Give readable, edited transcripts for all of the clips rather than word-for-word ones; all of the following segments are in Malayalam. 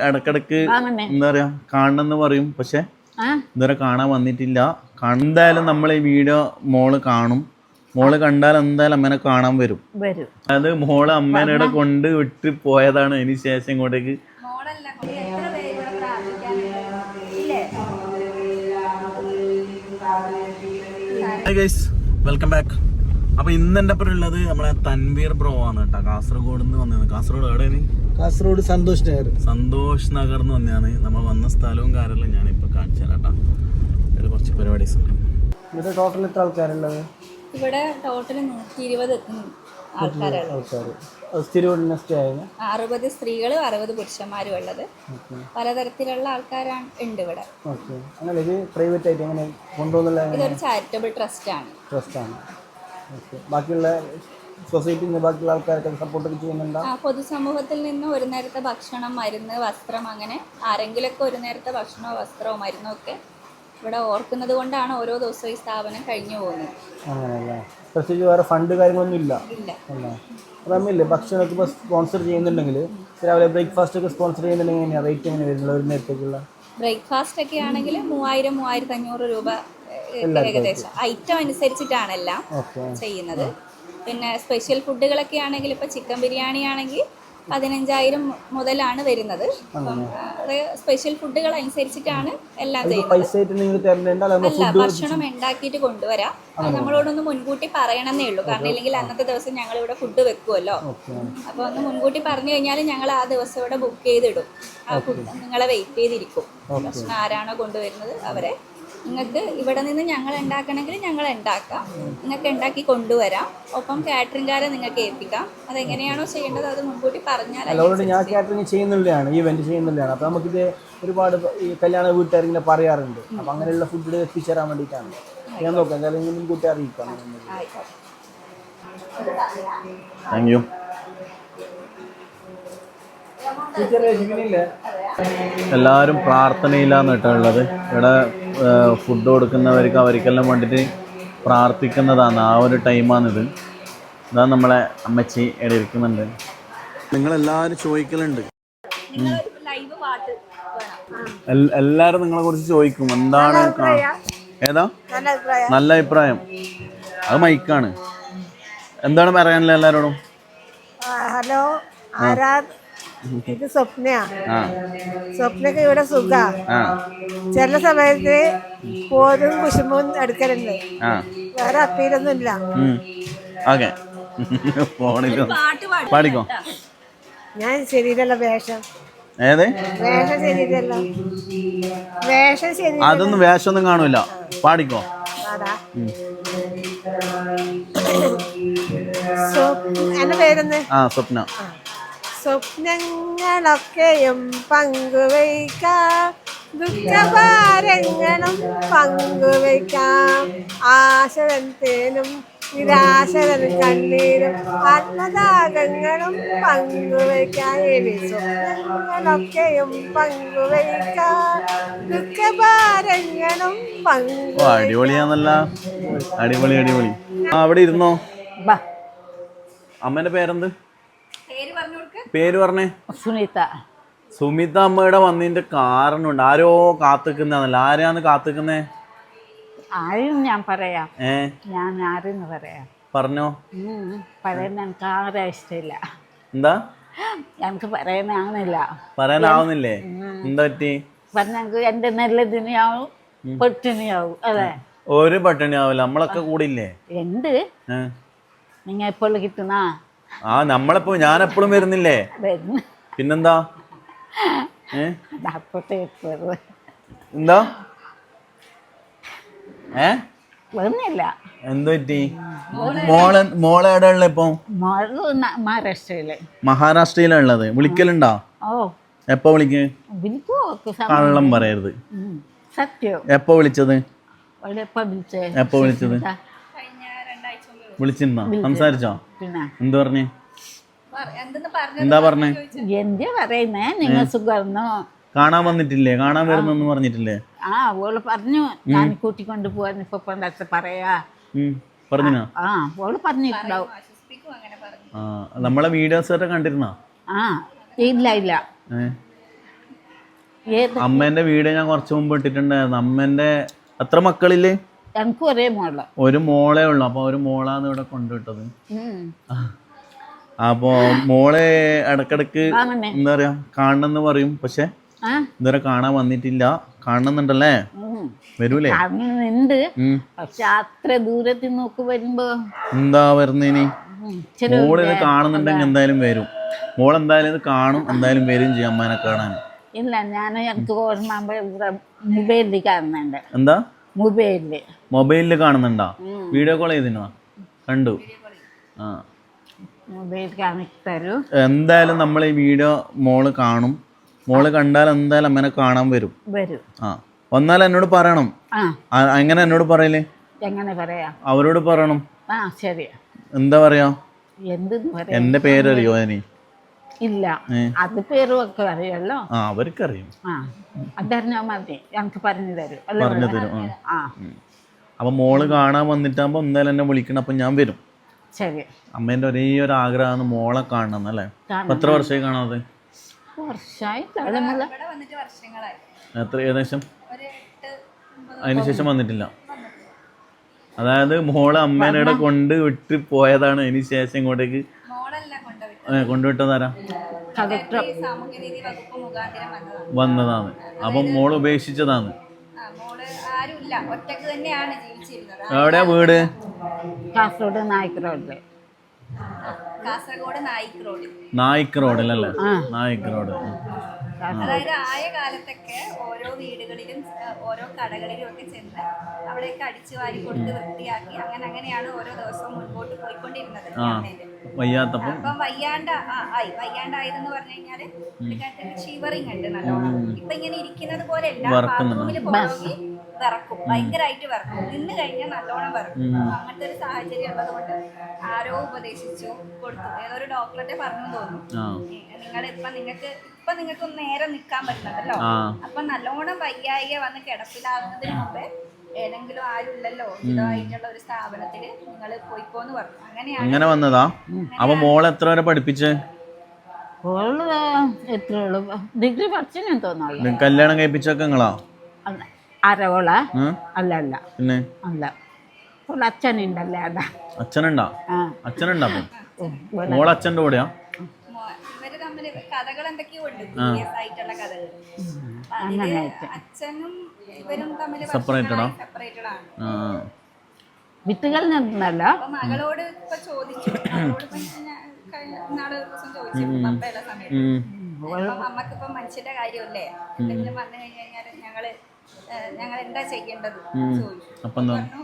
ഇടക്കിടക്ക് എന്താ പറയാ കാണണമെന്ന് പറയും, പക്ഷെ ഇതുവരെ കാണാൻ വന്നിട്ടില്ല. എന്തായാലും നമ്മൾ ഈ വീഡിയോ മോള് കാണും. മോള് കണ്ടാൽ എന്തായാലും അമ്മേനെ കാണാൻ വരും. അത് മോള് അമ്മേനെ കൊണ്ട് വിട്ട് പോയതാണ്. അതിന് ശേഷം ഇങ്ങോട്ടേക്ക് വെൽക്കം ബാക്ക്. അപ്പൊ ഇന്ന് എന്റെ ഒപ്പം ഉള്ളത് നമ്മളെ തൻവീർ ബ്രോ ആണ് കേട്ടോ. കാസർഗോഡ് നിന്ന് വന്നത്. കാസർഗോഡ് എവിടെയാണ്? കാസർഗോഡ് സന്തോഷ് നഗർ എന്ന് വന്നെയാണ്. നമ്മൾ വന്ന സ്ഥലവും കാര്യമെല്ലാം ഞാനിപ്പോ കാണിച്ചു തരാം കേട്ടോ. ഇവിടെ കുറച്ച് പരിപാടീസ് ഉണ്ട്. ഇവിടെ ടോട്ടൽ എത്ര ആൾക്കാരുള്ളത്? ഇവിടെ ടോട്ടൽ 120 ആൾക്കാരാണ്. 60 സ്ത്രീകളും 60 പുരുഷന്മാരും ഉള്ളത്. പലതരത്തിലുള്ള ആൾക്കാരാണ് ഉണ്ട് ഇവിടെ. പ്രൈവറ്റ് ആയിട്ട് എങ്ങനെ കൊണ്ടുപോകുന്നില്ല? ഇതൊരു ചാരിറ്റബിൾ ട്രസ്റ്റ് ആണ്. ബാക്കിയുള്ള സൊസൈറ്റിയിൽ നിന്ന് ബാക്കിയുള്ള ആൾക്കാർക്ക് സപ്പോർട്ട് ചെയ്യുന്നുണ്ടോ? പൊതുസമൂഹത്തിൽ നിന്ന് ഒരു നേരത്തെ ഭക്ഷണം, മരുന്ന്, വസ്ത്രം, അങ്ങനെ ആരെങ്കിലൊക്കെ ഒരു നേരത്തെ ഭക്ഷണമോ വസ്ത്രമോ മരുന്നോ ഒക്കെ ഇവിടെ ഓർക്കുന്നത് കൊണ്ടാണ് ഓരോ ദിവസവും ഈ സ്ഥാപനം കഴിഞ്ഞു പോകുന്നത്. അങ്ങനെയല്ലേ? പ്രത്യേകിച്ച് വേറെ ഫണ്ട് കാര്യങ്ങളൊന്നും ഇല്ല? ഇല്ല. അതല്ലേ ഭക്ഷണമൊക്കെ ഇപ്പോൾ സ്പോൺസർ ചെയ്യുന്നുണ്ടെങ്കിൽ രാവിലെ ബ്രേക്ക്ഫാസ്റ്റ് ഒക്കെ സ്പോൺസർ ചെയ്യുന്നുണ്ടെങ്കിൽ എങ്ങനെയാണ് റേറ്റ് എങ്ങനെ വരുന്നത് ഒരു നേരത്തേക്കുള്ള? ബ്രേക്ക്ഫാസ്റ്റ് ഒക്കെ ആണെങ്കിൽ 3000-3500 രൂപ ഏകദേശം. ഐറ്റം അനുസരിച്ചിട്ടാണെല്ലാം ചെയ്യുന്നത്. പിന്നെ സ്പെഷ്യൽ ഫുഡുകളൊക്കെ ആണെങ്കിൽ ഇപ്പോൾ ചിക്കൻ ബിരിയാണി ആണെങ്കിൽ 15,000 മുതലാണ് വരുന്നത്. സ്പെഷ്യൽ ഫുഡുകൾ അനുസരിച്ചിട്ടാണ് എല്ലാം ചെയ്യുന്നത്. അല്ല, ഭക്ഷണം ഉണ്ടാക്കിയിട്ട് കൊണ്ടുവരാം. നമ്മളോടൊന്ന് മുൻകൂട്ടി പറയണമെന്നേ ഉള്ളൂ. കാരണം ഇല്ലെങ്കിൽ അന്നത്തെ ദിവസം ഞങ്ങൾ ഇവിടെ ഫുഡ് വെക്കുമല്ലോ. അപ്പോൾ ഒന്ന് മുൻകൂട്ടി പറഞ്ഞു കഴിഞ്ഞാൽ ഞങ്ങൾ ആ ദിവസം ഇവിടെ ബുക്ക് ചെയ്തിടും. ആ ഫുഡ് നിങ്ങളെ വെയിറ്റ് ചെയ്തിരിക്കും. ഭക്ഷണം ആരാണോ കൊണ്ടുവരുന്നത് അവരെ. നിങ്ങൾക്ക് ഇവിടെ നിന്ന് ഞങ്ങൾ ഉണ്ടാക്കണമെങ്കിൽ ഞങ്ങൾ ഉണ്ടാക്കാം. നിങ്ങൾക്ക് ഉണ്ടാക്കി കൊണ്ടുവരാം. ഒപ്പം കാറ്ററിംഗുകാരെ നിങ്ങൾക്ക് ഏൽപ്പിക്കാം. അതെങ്ങനെയാണോ ചെയ്യേണ്ടത് അത് മുൻകൂട്ടി പറഞ്ഞാൽ. ഞാൻ കാറ്ററിംഗ് ചെയ്യുന്നുള്ളതാണ്, ഈവെന്റ് ചെയ്യുന്നുള്ളതാണ്. അപ്പോൾ നമുക്കിത് ഒരുപാട് ഈ കല്യാണ വീട്ടുകാരിങ്ങനെ പറയാറുണ്ട്. അപ്പം അങ്ങനെയുള്ള ഫുഡ് എത്തിച്ചേരാൻ വേണ്ടിയിട്ടാണ് ഞാൻ നോക്കാം. എന്തായാലും മുൻകൂട്ടി അറിയിക്കാം. Thank you. എല്ലാവരും പ്രാർത്ഥനയിലാണ് കേട്ടുള്ളത്. ഇവിടെ ഫുഡ് കൊടുക്കുന്നവർക്ക് അവർക്കെല്ലാം വേണ്ടിയിട്ട് പ്രാർത്ഥിക്കുന്നതാണ്. ആ ഒരു ടൈമാണിത്. ഇതാ നമ്മളെ അമ്മച്ചി ഇവിടെ ഇരിക്കുന്നുണ്ട്. നിങ്ങളെല്ലാവരും ചോദിക്കലുണ്ട്, എല്ലാവരും നിങ്ങളെ കുറിച്ച് ചോദിക്കും. എന്താണ് ഏതാ നല്ല അഭിപ്രായം? അത് മൈക്കാണ്. എന്താണ് പറയാനില്ല എല്ലാവരോടും? ഹലോ, ഇത് സ്വപ്നയാ. സ്വപ്നക്ക് ഇവിടെ സുഖ. ചില സമയത്ത് പോരും കുശുമ്പും എടുക്കലുണ്ട്. വേറെ അപ്പീലൊന്നും ഇല്ല. പാടിക്കോ. ഞാൻ ശരിയല്ല വേഷം. വേഷം ശരിയല്ല. വേഷം ശരി. അതൊന്നും വേഷമൊന്നും കാണൂല. പാടിക്കോ. എന്റെ പേരെന്ന്? സ്വപ്ന. സ്വപ്നങ്ങളൊക്കെയും പങ്കുവയ്ക്കാം, ദുഃഖഭാരങ്ങളും പങ്കുവയ്ക്കാം, ആശതൻ തേനും നിരാശതൻ കണ്ണീരും ആത്മദാഹങ്ങളും പങ്കുവയ്ക്കാം. സ്വപ്നങ്ങളൊക്കെയും പങ്കുവയ്ക്കാം, ദുഃഖഭാരങ്ങളും പങ്കുവയ്ക്കാം. അടിപൊളിയാന്നല്ല, അടിപൊളി അടിപൊളി. അവിടെ ഇരുന്നോ. അമ്മേന്റെ പേരെന്ത്? പേര് പറഞ്ഞേ. സുമിത. അമ്മയുടെ വന്നതിന്റെ കാരണമുണ്ട്. ആരോ കാത്തിക്കുന്നല്ല. ആരെയാന്ന് കാത്തിക്കുന്നേ? ആരും ഞാൻ പറയാം. ഞാൻ ആരെന്ന് പറയാം. പറഞ്ഞോ. പറയുന്ന എനിക്ക് ആരെ ഇഷ്ടമില്ല. എന്താ? എനിക്ക് പറയാനാവുന്നില്ല. പറയാനാവുന്നില്ലേ? എന്താ പറ്റി? പറഞ്ഞെങ്കിൽ എന്റെ നല്ലതിനെയാവും പട്ടിണിയാവും. അതെ, ഒരു പട്ടിണി ആവില്ല. നമ്മളൊക്കെ കൂടില്ലേ? എന്ത് നിങ്ങ എപ്പോഴും കിട്ടുന്ന? നമ്മളിപ്പോ ഞാൻ എപ്പോഴും വരുന്നില്ലേ? പിന്നെന്താ? എന്താ? വരുന്നില്ല. എന്ത് പറ്റി? മോളെ എവിടെ ഉള്ള ഇപ്പൊ? മഹാരാഷ്ട്രയിലാ ഉള്ളത്. വിളിക്കലുണ്ടോ? എപ്പോ വിളിക്ക്? കള്ളം പറയരുത്. സത്യം. എപ്പോ വിളിച്ചത്? എപ്പോ വിളിച്ചത്? വിളിച്ചിരുന്നോ? സംസാരിച്ചോ? എന്ത് പറഞ്ഞേ? എന്താ പറഞ്ഞേ? എന്താ പറയുന്നേ? നിങ്ങൾ സുഖമായിരുന്നോ? കാണാൻ വന്നിട്ടില്ലേ? കാണാൻ വരുന്നെന്ന് പറഞ്ഞിട്ടില്ലേ? ഓള് പറഞ്ഞു ഞാൻ കൂട്ടിക്കൊണ്ട് പോവാൻ. ഇപ്പൊ പറയാ പറഞ്ഞോ? ഓള് പറഞ്ഞിട്ടുണ്ടാവും. നമ്മളെ വീഡിയോസ് ഒക്കെ കണ്ടിരുന്നോ? ഇല്ല ഇല്ല. ഏത് അമ്മേന്റെ വീഡിയോ ഞാൻ കുറച്ച് മുമ്പ് ഇട്ടിട്ടുണ്ടായിരുന്നു. അമ്മേന്റെ എത്ര മക്കളില്ലേ? എനിക്ക് ഒരേ മോള്. ഒരു മോളേ ഉള്ളു. അപ്പൊ ഒരു മോളാന്ന് ഇവിടെ കൊണ്ടുവിട്ടത്. അപ്പൊ മോളെ ഇടക്കിടക്ക് എന്താ പറയാ കാണണമെന്ന് പറയും, പക്ഷെ ഇതുവരെ കാണാൻ വന്നിട്ടില്ല. കാണുന്നുണ്ടല്ലേ? വരൂലേ? കാണുന്നുണ്ട്, പക്ഷെ അത്ര ദൂരത്തിൽ നോക്ക് വരുമ്പോ എന്താ വരുന്നേനി? മോള് ഇത് കാണുന്നുണ്ടെങ്കിൽ എന്തായാലും വരും. മോൾ എന്തായാലും ഇത് കാണും, എന്തായാലും വരും ചെയ്യും അമ്മേനെ കാണാൻ. ഇല്ല, ഞാൻ എനിക്ക് ഓർമ്മ മൊബൈലിൽ കാണുന്നുണ്ട്. എന്താ മൊബൈലില് കാണുന്നുണ്ടാ? വീഡിയോ കോൾ ചെയ്തിരുന്നോ? കണ്ടു. ആ, മൊബൈൽ കാണിച്ചു തരൂ. എന്തായാലും നമ്മൾ ഈ വീഡിയോ മോള് കാണും. മോള് കണ്ടാൽ എന്തായാലും അമ്മേനെ കാണാൻ വരും. ആ, വന്നാൽ എന്നോട് പറയണം. എങ്ങനെ എന്നോട് പറയലേ? എങ്ങനെ പറയാ? അവരോട് പറയണം. ശരി. എന്താ പറയാ? എന്തെന്ന് പറയാ? എന്റെ പേരറിയോ അതിന്? ഇല്ല, അത് പേരും ഒക്കെ അറിയാലോ. അവർക്കറിയും. അതറിഞ്ഞാ മതി, ഞങ്ങൾക്ക് പറഞ്ഞു തരും. പറഞ്ഞു തരും. അപ്പൊ മോള് കാണാൻ വന്നിട്ടാകുമ്പോ എന്തായാലും എന്നെ വിളിക്കണം. അപ്പൊ ഞാൻ വരും. ശരി. അമ്മേന്റെ ഒരേ ഒരു ആഗ്രഹമാണ് മോളെ കാണണം അല്ലേ? എത്ര വർഷമായി കാണാതെ? എത്ര ഏകദേശം? അതിനുശേഷം വന്നിട്ടില്ല. അതായത് മോളെ അമ്മേനെ കൊണ്ട് വിട്ട് പോയതാണ്. അതിന് ശേഷം ഇങ്ങോട്ടേക്ക് കൊണ്ടുവിട്ടതാരാ? വന്നതാണ്. അപ്പൊ മോള് ഉപേക്ഷിച്ചതാണ്. എവിടെയാ വീട്? കാസർഗോഡ് നായിക് റോഡില്. നായിക് റോഡിലല്ലേ? നായിക് റോഡ്. അതായത് ആയ കാലത്തൊക്കെ ഓരോ വീടുകളിലും ഓരോ കടകളിലും ഒക്കെ ചെന്ന് അവിടെയൊക്കെ അടിച്ചു വാരി കൊടുത്ത് വൃത്തിയാക്കി അങ്ങനെയാണ് ഓരോ ദിവസവും മുൻപോട്ട് പോയിക്കൊണ്ടിരുന്നത്. അപ്പം വയ്യാണ്ടായതെന്ന് പറഞ്ഞു കഴിഞ്ഞാല് ഷിവറിങ് ഉണ്ട് നല്ലോണം. ഇപ്പൊ ഇങ്ങനെ ഇരിക്കുന്നത് പോലെ അല്ല, ബാത്റൂമിൽ പോകണമെങ്കിൽ വിറക്കും, ഭയങ്കരമായിട്ട് വിറക്കും. നിന്ന് കഴിഞ്ഞാൽ നല്ലോണം വിറക്കും. അങ്ങനത്തെ ഒരു സാഹചര്യം ഉള്ളത് കൊണ്ട് ആരോ ഉപദേശിച്ചു കൊടുത്തു, ഏതൊരു ഡോക്ടറെ പറഞ്ഞു തോന്നുന്നു, നിങ്ങൾക്ക് നേരെ നിൽക്കാൻ പറ്റുന്നുണ്ടല്ലോ, അപ്പൊ നല്ലോണം വയ്യായിക വന്ന് കിടപ്പിലാകുന്നതിന് മുമ്പേ ഏതെങ്കിലും ആരുമില്ലല്ലോ ഇതായിട്ടുള്ള ഒരു സ്ഥാപനത്തില് നിങ്ങൾ പോയിക്കോന്ന് പറഞ്ഞു. അങ്ങനെ വന്നതാ. അപ്പൊ മോളെ എത്ര വരെ പഠിപ്പിച്ചേ? ഡിഗ്രി പഠിച്ചു തോന്നുന്നു. കല്യാണം കഴിപ്പിച്ചൊക്കെ നിങ്ങളാ? അരവോള അല്ല പിന്നെ അല്ല, അച്ഛനുണ്ടല്ലേ. അതാ അച്ഛനുണ്ടാ? അച്ഛനുണ്ടാ? മോളെ അച്ഛൻ്റെ കൂടെയാ? ഇവര് തമ്മിൽ കഥകൾ എന്തൊക്കെയോ ഉണ്ട്, ആയിട്ടുള്ള കഥകൾ. അച്ഛനും ഇവരും തമ്മിൽ സെപ്പറേറ്റഡ് ആണ്. വിത്തുകൾ നടന്നല്ല. അപ്പൊ മകളോട് ഇപ്പൊ ചോദിച്ചു, നാളെ ദിവസം ചോദിച്ചു പപ്പയുള്ള സമയത്ത്, അമ്മക്കിപ്പം മനുഷ്യന്റെ കാര്യമല്ലേ, എന്തെങ്കിലും വന്നു കഴിഞ്ഞാൽ ഞങ്ങൾ എന്താ ചെയ്യേണ്ടത് ചോദിച്ചു. പറഞ്ഞു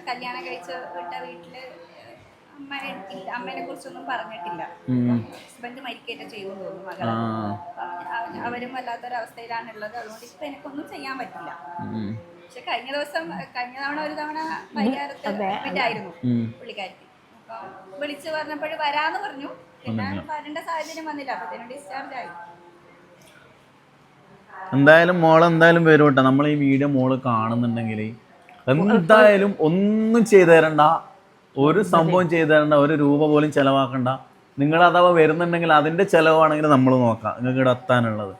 കല്യാണം കഴിച്ച് വിട്ട വീട്ടില് അമ്മേനെ കുറിച്ചൊന്നും പറഞ്ഞിട്ടില്ല. ഹസ്ബൻഡ് മരിക്കേറ്റ ചെയ്യുമെന്ന് തോന്നുന്നു മകളെ. അവരും വല്ലാത്തൊരവസ്ഥയിലാണുള്ളത്. അതുകൊണ്ട് ഇപ്പൊ എനിക്കൊന്നും ചെയ്യാൻ പറ്റില്ല. പക്ഷെ കഴിഞ്ഞ തവണ ഒരു തവണ പരിഹാരത്തിലായിരുന്നു പുള്ളിക്കാരി. അപ്പൊ വിളിച്ചു പറഞ്ഞപ്പോഴും വരാന്ന് പറഞ്ഞു. പിന്നെ വരേണ്ട സാഹചര്യം വന്നില്ല, അപ്പത്തേനും ഡിസ്ചാർജ് ആയി. എന്തായാലും മോള് എന്തായാലും വരും കേട്ടോ. നമ്മൾ ഈ വീഡിയോ മോള് കാണുന്നുണ്ടെങ്കിൽ എന്തായാലും ഒന്നും ചെയ്തു തരണ്ട, ഒരു സംഭവം ചെയ്തു തരണ്ട, ഒരു രൂപ പോലും ചെലവാക്കണ്ട. നിങ്ങൾ അഥവാ വരുന്നുണ്ടെങ്കിൽ അതിന്റെ ചെലവാണെങ്കിൽ നമ്മൾ നോക്കാം. നിങ്ങൾക്ക് ഇവിടെ എത്താനുള്ളത്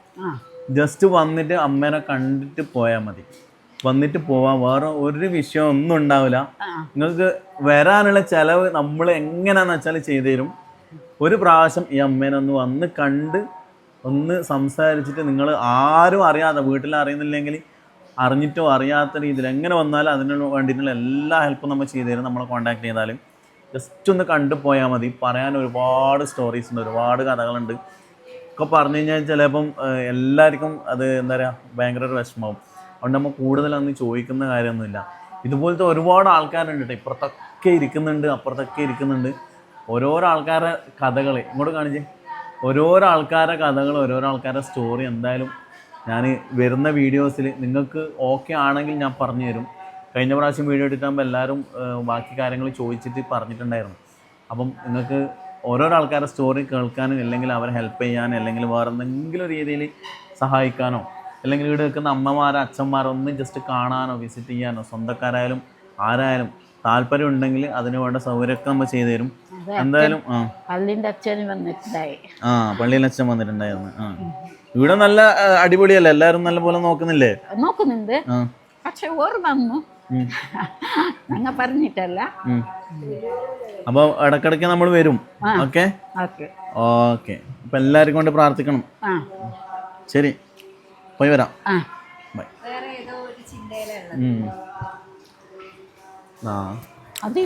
ജസ്റ്റ് വന്നിട്ട് അമ്മേനെ കണ്ടിട്ട് പോയാൽ മതി. വന്നിട്ട് പോവാൻ വേറെ ഒരു വിഷയം ഒന്നും ഉണ്ടാവില്ല. നിങ്ങൾക്ക് വരാനുള്ള ചെലവ് നമ്മൾ എങ്ങനെയാന്ന് വെച്ചാൽ ചെയ്തു തരും. ഒരു പ്രാവശ്യം ഈ അമ്മേനെ ഒന്ന് വന്ന് കണ്ട് ഒന്ന് സംസാരിച്ചിട്ട്, നിങ്ങൾ ആരും അറിയാതെ, വീട്ടിൽ അറിയുന്നില്ലെങ്കിൽ അറിഞ്ഞിട്ടോ അറിയാത്ത രീതിയിൽ എങ്ങനെ വന്നാലും അതിന് വേണ്ടിയിട്ടുള്ള എല്ലാ ഹെൽപ്പും നമ്മൾ ചെയ്തു തരും. നമ്മളെ കോൺടാക്ട് ചെയ്താലും ജസ്റ്റ് ഒന്ന് കണ്ടു പോയാൽ മതി. പറയാൻ ഒരുപാട് സ്റ്റോറീസ് ഉണ്ട്, ഒരുപാട് കഥകളുണ്ട്. ഒക്കെ പറഞ്ഞു കഴിഞ്ഞാൽ ചിലപ്പം എല്ലാവർക്കും അത് എന്താ പറയുക ഭയങ്കര ഒരു വിഷമമാവും. അതുകൊണ്ട് നമ്മൾ കൂടുതലൊന്നും ചോദിക്കുന്ന കാര്യമൊന്നുമില്ല. ഇതുപോലത്തെ ഒരുപാട് ആൾക്കാരുണ്ട് കേട്ടോ. ഇപ്പുറത്തൊക്കെ ഇരിക്കുന്നുണ്ട്, അപ്പുറത്തൊക്കെ ഇരിക്കുന്നുണ്ട്. ഓരോരോ ആൾക്കാരുടെ കഥകൾ ഇങ്ങോട്ട് കാണിച്ചേ. ഓരോരോ ആൾക്കാരുടെ കഥകൾ, ഓരോരോ ആൾക്കാരുടെ സ്റ്റോറി എന്തായാലും ഞാൻ വരുന്ന വീഡിയോസിൽ നിങ്ങൾക്ക് ഓക്കെ ആണെങ്കിൽ ഞാൻ പറഞ്ഞു തരും. കഴിഞ്ഞ പ്രാവശ്യം വീഡിയോ എടുക്കുമ്പോൾ എല്ലാവരും ബാക്കി കാര്യങ്ങൾ ചോദിച്ചിട്ട് പറഞ്ഞിട്ടുണ്ടായിരുന്നു. അപ്പം നിങ്ങൾക്ക് ഓരോരോ ആൾക്കാരുടെ സ്റ്റോറി കേൾക്കാനും, അല്ലെങ്കിൽ അവരെ ഹെൽപ്പ് ചെയ്യാനോ, അല്ലെങ്കിൽ വേറെ എന്തെങ്കിലും രീതിയിൽ സഹായിക്കാനോ, അല്ലെങ്കിൽ ഇവിടെ നിൽക്കുന്ന അമ്മമാരോ അച്ഛന്മാരോ ഒന്ന് ജസ്റ്റ് കാണാനോ വിസിറ്റ് ചെയ്യാനോ, സ്വന്തക്കാരായാലും ആരായാലും താല്പര്യം ഉണ്ടെങ്കിൽ അതിന് വേണ്ട സൗകര്യമൊക്കെ നമ്മൾ ചെയ്തു തരും. എന്തായാലും പള്ളിന്റെ അച്ഛൻ വന്നിട്ടുണ്ടായി. പള്ളിയിലെ അച്ഛൻ വന്നിട്ടുണ്ടായിരുന്നു. ഇവിടെ നല്ല അടിപൊളിയല്ലേ, എല്ലാരും നല്ല പോലെ നോക്കുന്നില്ലേ? നോക്കുന്നുണ്ട്. ആ. പക്ഷെ ഓർ വന്നു ഞങ്ങ പറഞ്ഞിട്ടല്ല. അപ്പൊ ഇടക്കിടക്ക് നമ്മൾ വരും. Okay okay okay. അപ്പൊ എല്ലാവർക്കും കൊണ്ട് പ്രാർത്ഥിക്കണം. ആ ശരി, പോയി വരാം. ആ ബൈ. വേറെ ഏതോ ഒരു ചിന്തയിലുള്ളത്. ആ അത്